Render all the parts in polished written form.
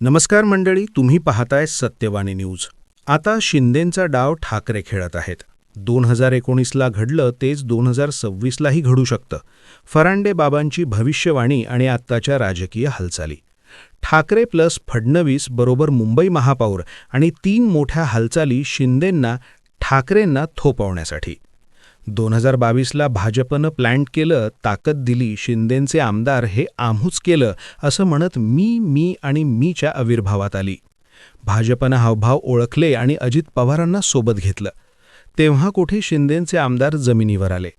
नमस्कार मंडळी, तुम्ही पाहताय सत्यवाणी न्यूज. आता शिंदेंचा डाव ठाकरे खेळत आहेत. 2019ला घडलं तेच 2026लाही घडू शकतं. फरांडे बाबांची भविष्यवाणी आणि आत्ताच्या राजकीय हालचाली. ठाकरे प्लस फडणवीस बरोबर मुंबई महापौर आणि 3 मोठ्या हालचाली शिंदेंना ठाकरेंना थोपवण्यासाठी. 2022ला भाजपनं प्लॅन केलं, ताकद दिली, शिंदेंचे आमदार हे आम्हीच केलं असं म्हणत मी आणि मीच्या आविर्भावात आली. भाजपनं हावभाव ओळखले आणि अजित पवारांना सोबत घेतलं. तेव्हा कुठे शिंदेंचे आमदार जमिनीवर आले.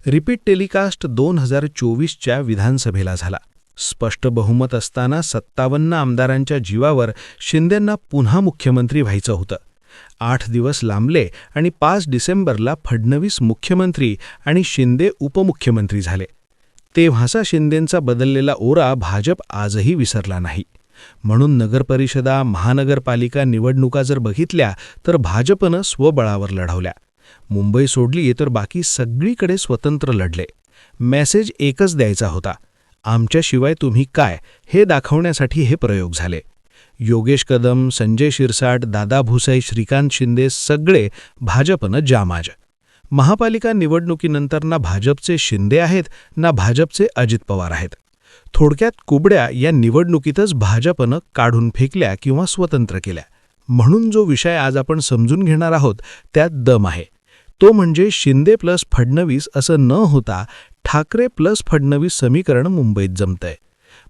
रिपीट टेलिकास्ट 2024च्या विधानसभेला झाला. स्पष्ट बहुमत असताना 57 आमदारांच्या जीवावर शिंदेंना पुन्हा मुख्यमंत्री व्हायचं होतं. 8 दिवस लांबले आणि 5 डिसेंबरला फडणवीस मुख्यमंत्री आणि शिंदे उपमुख्यमंत्री झाले. तेव्हाचा शिंदेंचा बदललेला ओरा भाजप आजही विसरला नाही. म्हणून नगरपरिषदा, महानगरपालिका निवडणुका जर बघितल्या तर भाजपनं स्वबळावर लढवल्या. मुंबई सोडली तर बाकी सगळीकडे स्वतंत्र लढले. मेसेज एकच द्यायचा होता, आमच्याशिवाय तुम्ही काय, हे दाखवण्यासाठी हे प्रयोग झाले. योगेश कदम, संजय शिरसाट, दादा भुसाई, श्रीकांत शिंदे सगळे भाजपनं जामाज. महापालिका निवडणुकीनंतर ना भाजपचे शिंदे आहेत ना भाजपचे अजित पवार आहेत. थोडक्यात कुबड्या या निवडणुकीतच भाजपनं काढून फेकल्या किंवा स्वतंत्र केल्या. म्हणून जो विषय आज आपण समजून घेणार आहोत त्यात दम आहे. तो म्हणजे शिंदे प्लस फडणवीस असं न होता ठाकरे प्लस फडणवीस समीकरण मुंबईत जमतंय.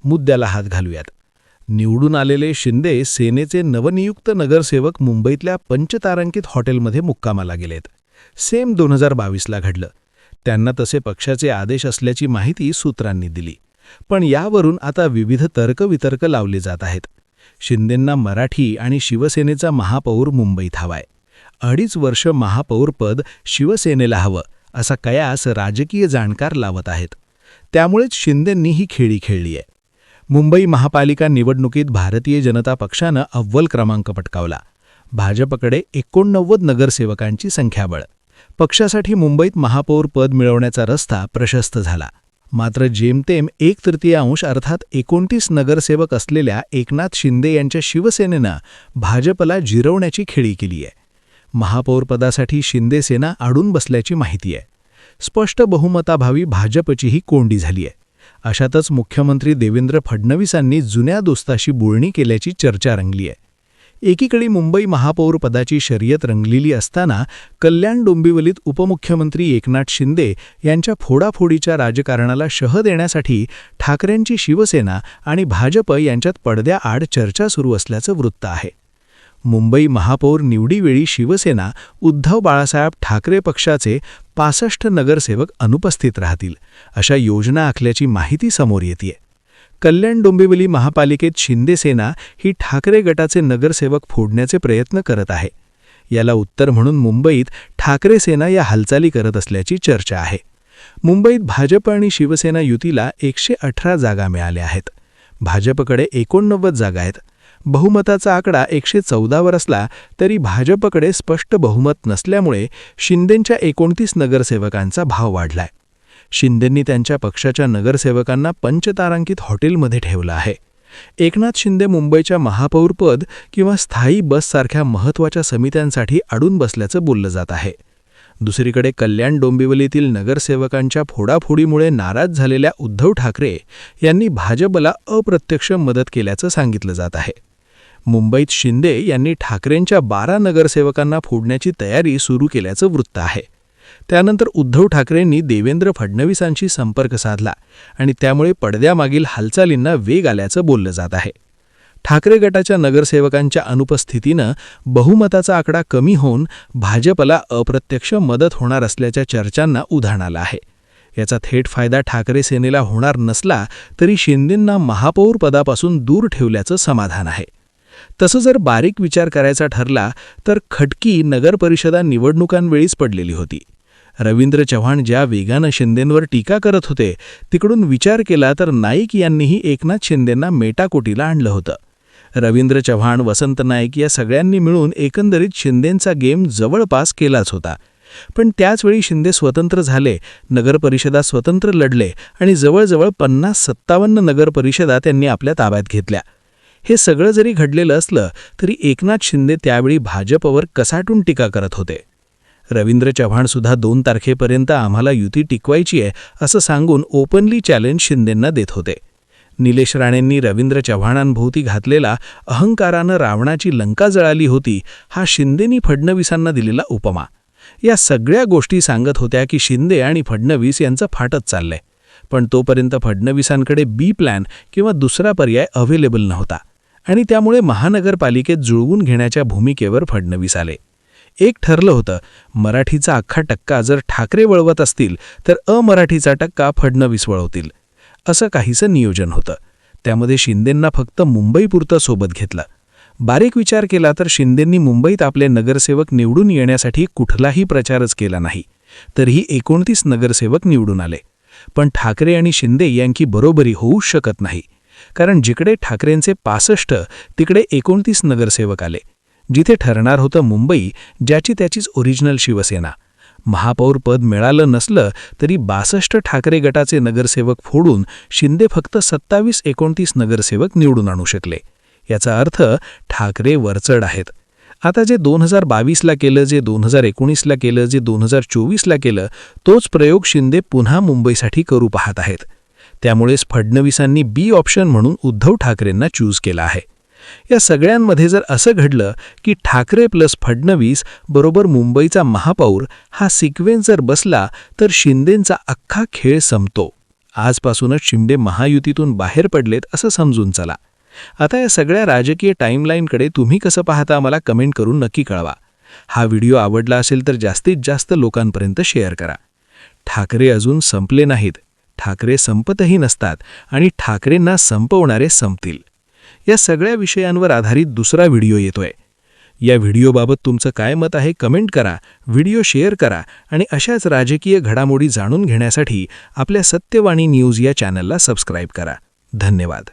मुद्द्याला हात घालूयात. निवडून आलेले शिंदे सेनेचे नवनियुक्त नगरसेवक मुंबईतल्या पंचतारांकित हॉटेलमध्ये मुक्कामाला गेलेत. सेम 2022ला घडलं. त्यांना तसे पक्षाचे आदेश असल्याची माहिती सूत्रांनी दिली. पण यावरून आता विविध तर्कवितर्क लावले जात आहेत. शिंदेंना मराठी आणि शिवसेनेचा महापौर मुंबईत हवाय. 2.5 वर्ष महापौरपद शिवसेनेला हवं असा कयास राजकीय जाणकार लावत आहेत. त्यामुळेच शिंदेंनी ही खेळी खेळली आहे. मुंबई महापालिका निवडणुकीत भारतीय जनता पक्षानं अव्वल क्रमांक पटकावला. भाजपकडे 89 नगरसेवकांची संख्याबळ. पक्षासाठी मुंबईत महापौर पद मिळवण्याचा रस्ता प्रशस्त झाला. मात्र जेमतेम 1/3 अर्थात 29 नगरसेवक असलेल्या एकनाथ शिंदे यांच्या शिवसेनेनं भाजपला जिरवण्याची खेळी केली आहे. महापौरपदासाठी शिंदे सेना अडून बसल्याची माहिती आहे. स्पष्ट बहुमताभावी भाजपचीही कोंडी झाली आहे. अशातच मुख्यमंत्री देवेंद्र फडणवीसांनी जुन्या दोस्ताशी बोलणी केल्याची चर्चा रंगली आहे. एकीकडे मुंबई महापौरपदाची शर्यत रंगलेली असताना कल्याण डोंबिवलीत उपमुख्यमंत्री एकनाथ शिंदे यांच्या फोडाफोडीच्या राजकारणाला शह देण्यासाठी ठाकरेंची शिवसेना आणि भाजप यांच्यात पडद्याआड चर्चा सुरू असल्याचं वृत्त आहे. मुंबई महापौर निवडीवेळी शिवसेना उद्धव बाळासाहेब ठाकरे पक्षाचे 65 नगरसेवक अनुपस्थित राहतील अशा योजना आखल्याची माहिती समोर येते. कल्याण डोंबिवली महापालिकेत शिंदे सेना ही ठाकरे गटाचे नगरसेवक फोडण्याचे प्रयत्न करत आहे. याला उत्तर म्हणून मुंबईत ठाकरे सेना या हालचाली करत असल्याची चर्चा आहे. मुंबईत भाजप आणि शिवसेना युतीला 118 जागा मिळाल्या आहेत. भाजपकडे 89 जागा आहेत. बहुमताचा आकडा 114वर असला तरी भाजपकडे स्पष्ट बहुमत नसल्यामुळे शिंदेंच्या 29 नगरसेवकांचा भाव वाढलाय. शिंदेंनी त्यांच्या पक्षाच्या नगरसेवकांना पंचतारांकित हॉटेलमध्ये ठेवलं आहे. एकनाथ शिंदे मुंबईच्या महापौरपद किंवा स्थायी बससारख्या महत्त्वाच्या समित्यांसाठी अडून बसल्याचं बोललं जात आहे. दुसरीकडे कल्याण डोंबिवलीतील नगरसेवकांच्या फोडाफोडीमुळे नाराज झालेल्या उद्धव ठाकरे यांनी भाजपला अप्रत्यक्ष मदत केल्याचं सांगितलं जात आहे. मुंबईत शिंदे यांनी ठाकरेंच्या 12 नगरसेवकांना फोडण्याची तयारी सुरू केल्याचं वृत्त आहे. त्यानंतर उद्धव ठाकरेंनी देवेंद्र फडणवीसांशी संपर्क साधला आणि त्यामुळे पडद्यामागील हालचालींना वेग आल्याचं बोललं जात आहे. ठाकरे गटाच्या नगरसेवकांच्या अनुपस्थितीनं बहुमताचा आकडा कमी होऊन भाजपला अप्रत्यक्ष मदत होणार असल्याच्या चर्चांना उधाण आलं आहे. याचा थेट फायदा ठाकरे सेनेला होणार नसला तरी शिंदेंना महापौर पदापासून दूर ठेवल्याचं समाधान आहे. तसं जर बारीक विचार करायचा ठरला तर खटकी नगरपरिषदा निवडणुकांवेळीच पडलेली होती. रवींद्र चव्हाण ज्या वेगानं शिंदेंवर टीका करत होते तिकडून विचार केला तर नाईक यांनीही एकनाथ शिंदेंना मेटाकोटीला आणलं होतं. रवींद्र चव्हाण, वसंत नाईक या सगळ्यांनी मिळून एकंदरीत शिंदेंचा गेम जवळपास केलाच होता. पण त्याचवेळी शिंदे स्वतंत्र झाले, नगरपरिषदा स्वतंत्र लढले आणि जवळजवळ 50-57 नगरपरिषदा त्यांनी आपल्या ताब्यात घेतल्या. हे सगळं जरी घडलेलं असलं तरी एकनाथ शिंदे त्यावेळी भाजपवर कसाटून टीका करत होते. रवींद्र चव्हाणसुद्धा 2 तारखेपर्यंत आम्हाला युती टिकवायची आहे असं सांगून ओपनली चॅलेंज शिंदेंना देत होते. निलेश राणेंनी रवींद्र चव्हाणांभोवती घातलेला अहंकारानं रावणाची लंका जळाली होती हा शिंदेंनी फडणवीसांना दिलेला उपमा. या सगळ्या गोष्टी सांगत होत्या की शिंदे आणि फडणवीस यांचं फाटत चाललंय. पण तोपर्यंत फडणवीसांकडे बी प्लॅन किंवा दुसरा पर्याय अवेलेबल नव्हता आणि त्यामुळे महानगरपालिकेत जुळवून घेण्याच्या भूमिकेवर फडणवीस आले. एक ठरलं होतं, मराठीचा अख्खा टक्का जर ठाकरे वळवत असतील तर अमराठीचा टक्का फडणवीस वळवतील, असं काहीसं नियोजन होतं. त्यामध्ये शिंदेंना फक्त मुंबईपुरतं सोबत घेतलं. बारीक विचार केला तर शिंदेंनी मुंबईत आपले नगरसेवक निवडून येण्यासाठी कुठलाही प्रचारच केला नाही. तरीही 29 नगरसेवक निवडून आले. पण ठाकरे आणि शिंदे यांची बरोबरी होऊ शकत नाही, कारण जिकडे ठाकरेंचे 65 तिकडे 29 नगरसेवक आले. जिथे ठरणार होतं मुंबई, ज्याची त्याचीच ओरिजिनल शिवसेना. महापौर पद मिळालं नसलं तरी 62 ठाकरे गटाचे नगरसेवक फोडून शिंदे फक्त 27-29 नगरसेवक निवडून आणू शकले. याचा अर्थ ठाकरे वरचढ आहेत. आता जे 2022ला केलं, जे 2019ला केलं, जे 2024ला केलं, तोच प्रयोग शिंदे पुन्हा मुंबईसाठी करू पाहत आहेत. त्यामुळेच फडणवीसांनी बी ऑप्शन म्हणून उद्धव ठाकरेंना चूज केला आहे. या सगळ्यांमध्ये जर असं घडलं की ठाकरे प्लस फडणवीस बरोबर मुंबईचा महापौर हा सिक्वेन्स जर बसला तर शिंदेंचा अख्खा खेळ संपतो. आजपासूनच शिंदे महायुतीतून बाहेर पडलेत असं समजून चला. आता या सगळ्या राजकीय टाईमलाईनकडे तुम्ही कसं पाहता मला कमेंट करून नक्की कळवा. हा व्हिडिओ आवडला असेल तर जास्तीत जास्त लोकांपर्यंत शेअर करा. ठाकरे अजून संपले नाहीत, ठाकरे संपतही नसतात आणि ठाकरेंना संपवणारे संपतील. या सगळ्या विषयांवर आधारित दुसरा व्हिडिओ येतोय. या व्हिडिओबाबत तुमचं काय मत आहे कमेंट करा, व्हिडिओ शेअर करा आणि अशाच राजकीय घडामोडी जाणून घेण्यासाठी आपल्या सत्यवाणी न्यूज या चॅनलला सबस्क्राईब करा. धन्यवाद.